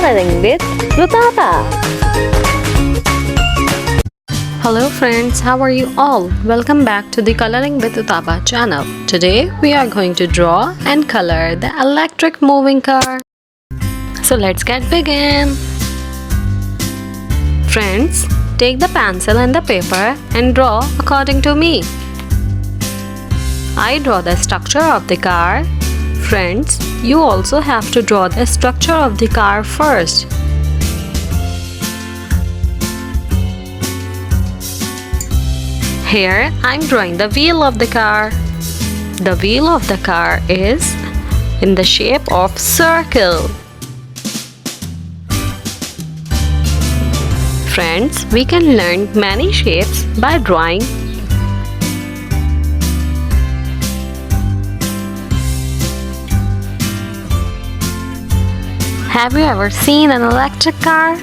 Coloring with Rutaba. Hello friends, how are you all? Welcome back to the Coloring with Utaba channel. Today we are going to draw and color the electric moving car. So let's get begin. Friends, take the pencil and the paper and draw according to me. I draw the structure of the car. Friends, you also have to draw the structure of the car first. Here, I'm drawing the wheel of the car. The wheel of the car is in the shape of circle. Friends, we can learn many shapes by drawing. Have you ever seen an electric car?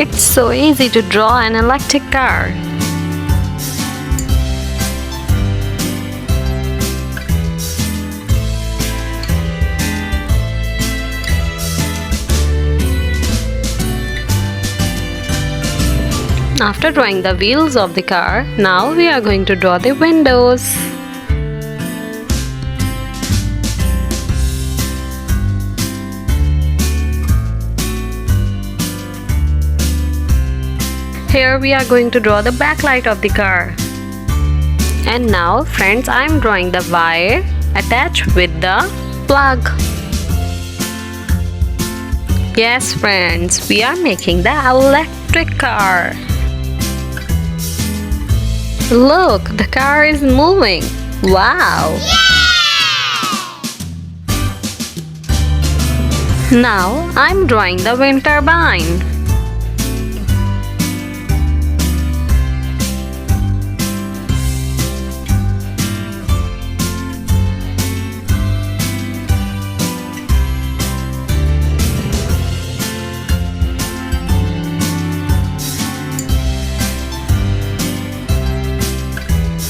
It's so easy to draw an electric car. After drawing the wheels of the car, now we are going to draw the windows. Here we are going to draw the backlight of the car. And now, friends, I am drawing the wire attached with the plug. Yes, friends, we are making the electric car. Look, the car is moving. Wow! Now I'm drawing the wind turbine.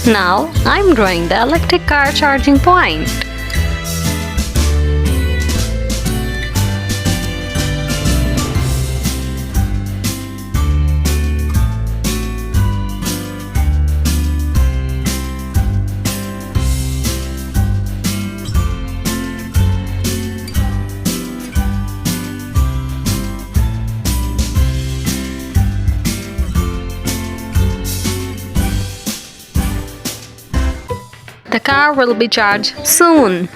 Now I'm drawing the electric car charging point. The car will be charged soon.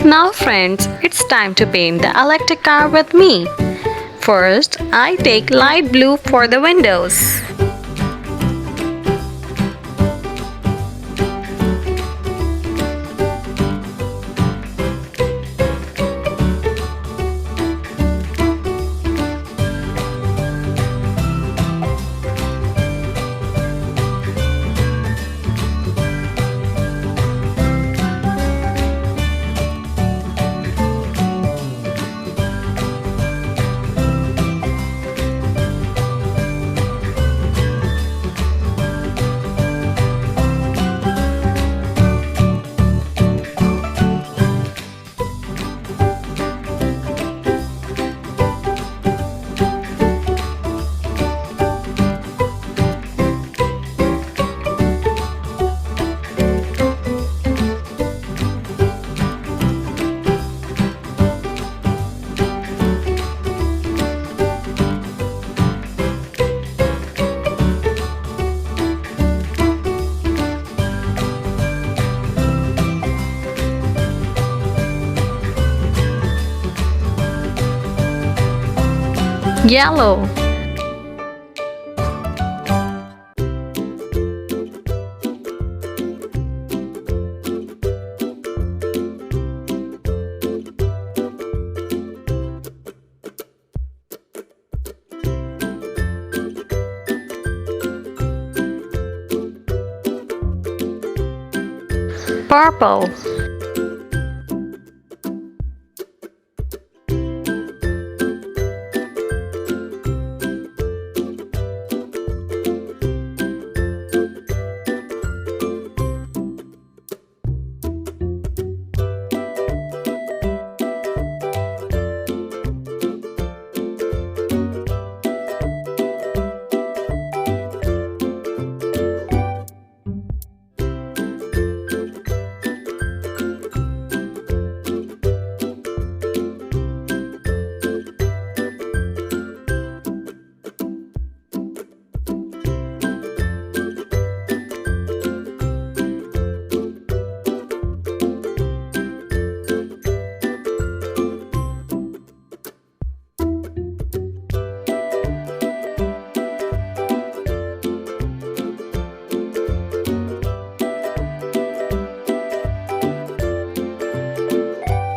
Now friends, it's time to paint the electric car with me. First, I take light blue for the windows. Yellow. Purple.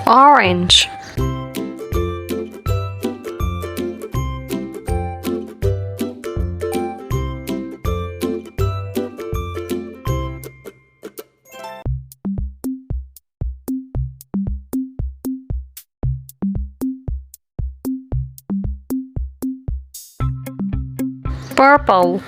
Orange. Purple.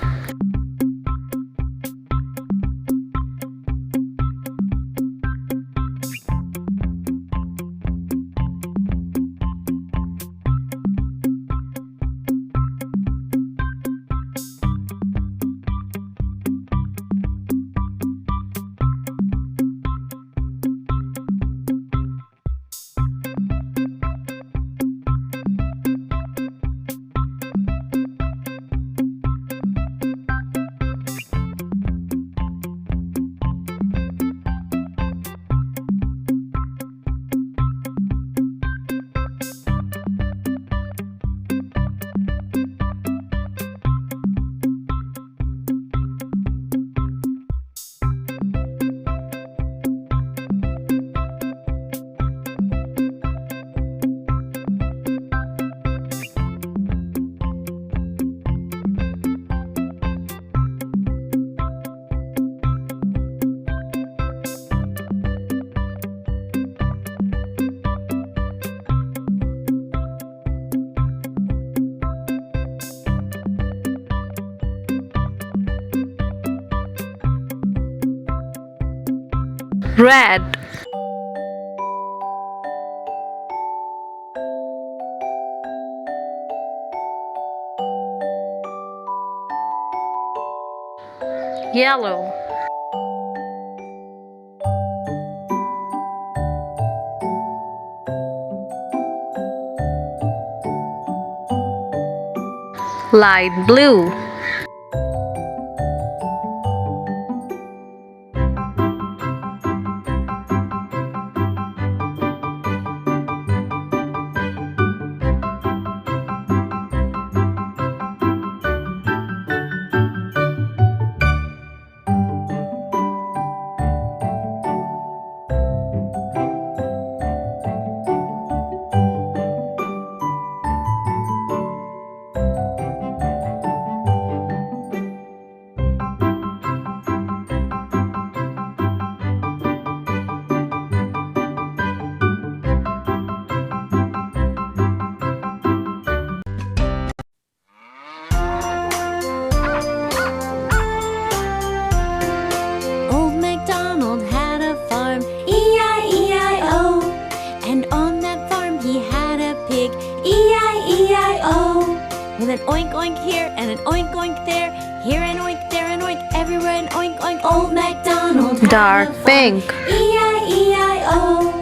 Red. Yellow. Light blue. Old MacDonald had a farm, E-I-E-I-O. And on that farm he had a pig, E-I-E-I-O. With an oink oink here and an oink oink there, here an oink, there an oink, everywhere an oink oink. Old MacDonald had Dark a farm, pink. E-I-E-I-O.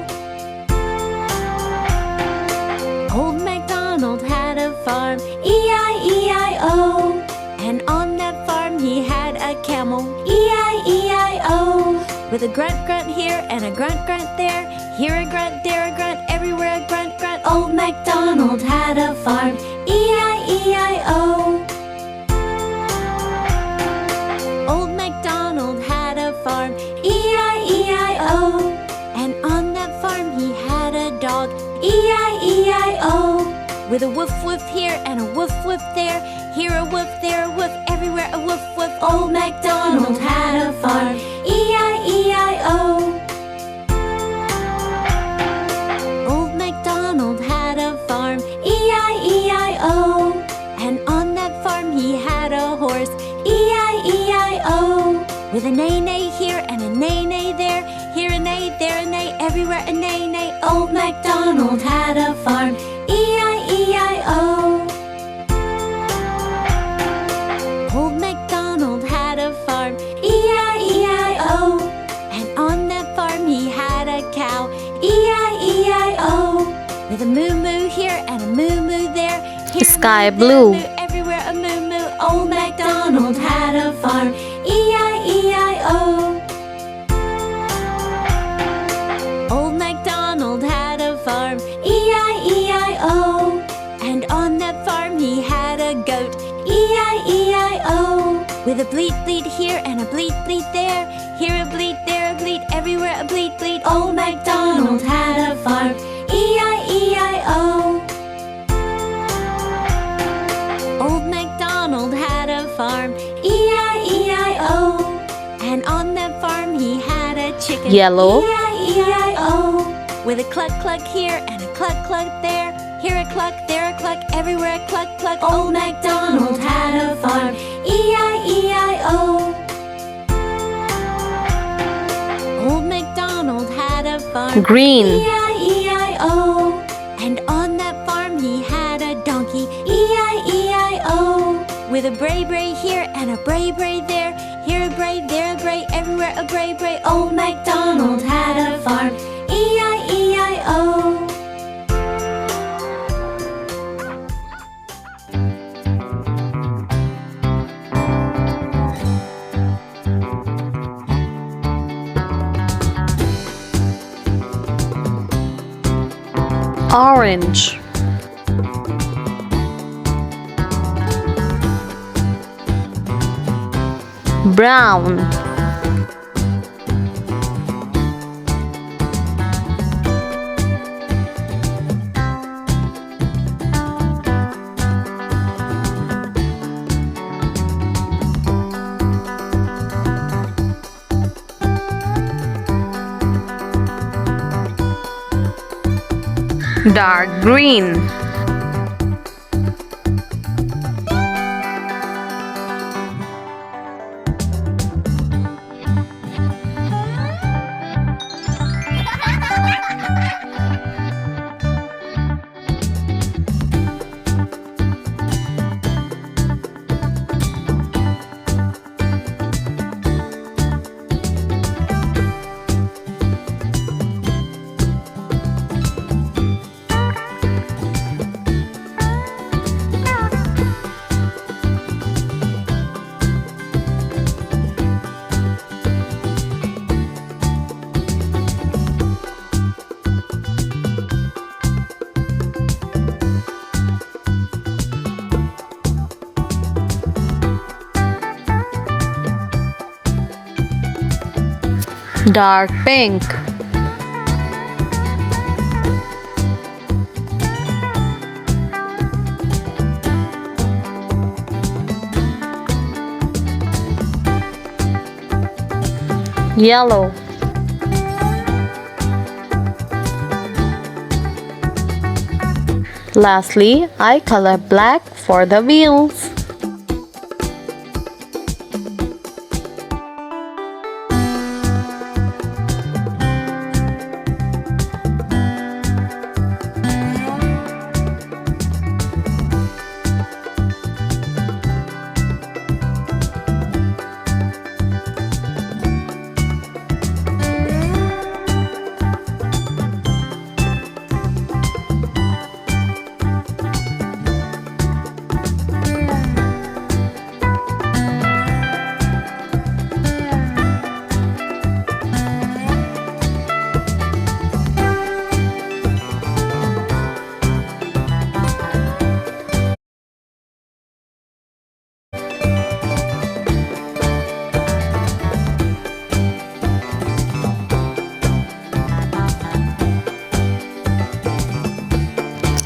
Old MacDonald had a farm, E-I-E-I-O. And on that farm he had a camel, E-I-E-I-O. With a grunt grunt here and a grunt grunt there, here a grunt, there a grunt, everywhere a grunt grunt. Old MacDonald had a farm, E-I-E-I-O. Old MacDonald had a farm, E-I-E-I-O. And on that farm he had a dog, E-I-E-I-O. With a woof woof here and a woof woof there, here a woof, there a woof, everywhere a woof woof. Old MacDonald had a farm, E-I-E-I-O. Old MacDonald had a farm, E-I-E-I-O. And on that farm he had a horse, E-I-E-I-O. With a neigh-neigh here and a neigh-neigh there, here a neigh, there a neigh, everywhere a neigh-neigh. Old MacDonald had a farm, E-I-E-I-O. Old MacDonald had a farm, E-I-E-I-O. And on that farm he had a cow, E-I-E-I-O. With a moo-moo here and a moo-moo there, here Sky a moo, blue. there a moo, everywhere a moo-moo. Old MacDonald had a farm, E-I-E-I-O. Old MacDonald had a farm, E-I-E-I-O. And on that farm he had a goat, E-I-E-I-O. With a bleat bleat here and a bleat bleat there, here a bleat, there a bleat, everywhere a bleat bleat. Old MacDonald had a farm, Yellow. E-I-E-I-O. With a cluck cluck here and a cluck cluck there. Here a cluck, there a cluck, everywhere a cluck cluck. Old MacDonald had a farm. E-I-E-I-O. Old MacDonald had a farm. Green. E-I-E-I-O. And on that farm he had a donkey. E-I-E-I-O. With a bray-bray here and a bray-bray there. Here a bray, there a bray, everywhere a bray-bray. Old MacDonald had a farm. E-I-E-I-O. Orange. Brown. Dark green. Dark pink. Yellow. Lastly, I color black for the wheels.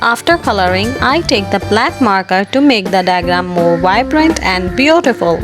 After coloring, I take the black marker to make the diagram more vibrant and beautiful.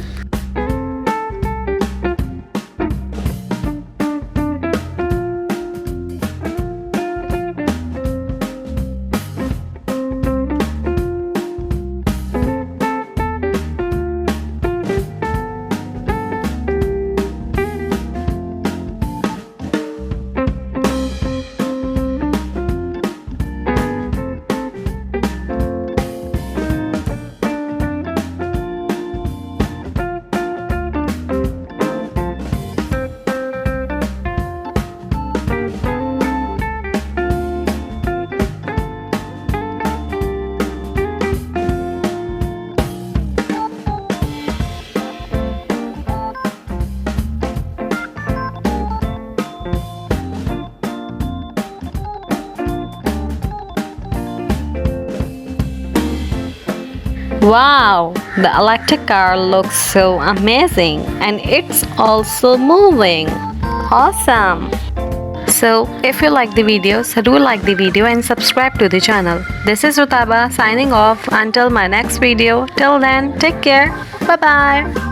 Wow, the electric car looks so amazing and it's also moving. Awesome! So, if you like the video, do like the video and subscribe to the channel. This is Rutaba signing off until my next video. Till then, take care. Bye bye.